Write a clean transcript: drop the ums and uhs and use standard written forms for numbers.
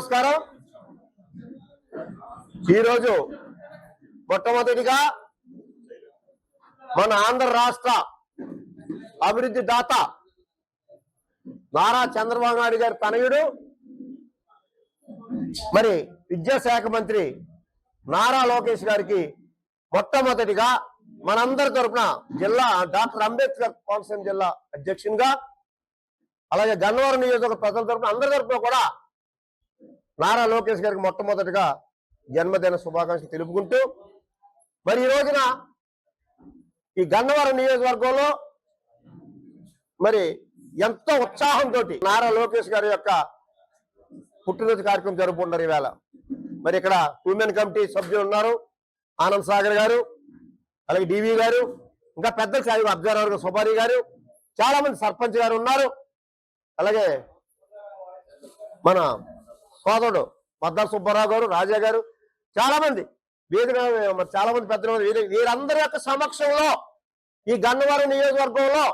నమస్కారం. ఈరోజు మొట్టమొదటిగా మన ఆంధ్ర రాష్ట్ర అభివృద్ధి దాత నారా చంద్రబాబు నాయుడు గారి తనయుడు మరి విద్యాశాఖ మంత్రి నారా లోకేష్ గారికి మొట్టమొదటిగా మనందరి తరఫున జిల్లా డాక్టర్ అంబేద్కర్ కోనసీమ జిల్లా అధ్యక్షునిగా, అలాగే గన్నవరం నియోజకవర్గ ప్రజల తరఫున అందరి తరఫున కూడా నారా లోకేష్ గారికి మొట్టమొదటిగా జన్మదిన శుభాకాంక్షలు తెలుపుకుంటూ, మరి ఈ రోజున ఈ గన్నవరం నియోజకవర్గంలో మరి ఎంతో ఉత్సాహంతో నారా లోకేష్ గారి యొక్క పుట్టినరోజు కార్యక్రమం జరుపుకుంటారు ఈవేళ. మరి ఇక్కడ ఉమెన్ కమిటీ సభ్యులు ఉన్నారు, ఆనంద్ సాగర్ గారు, అలాగే డివి గారు, ఇంకా పెద్దలు అబ్జర్వర్ సుబారి గారు, చాలా మంది సర్పంచ్ గారు ఉన్నారు, అలాగే మన సోదరుడు మద్దాల సుబ్బారావు గారు, రాజా గారు, చాలా మంది చాలా మంది పెద్దలు వీరందరి యొక్క సమక్షంలో ఈ గన్నవరం నియోజకవర్గంలో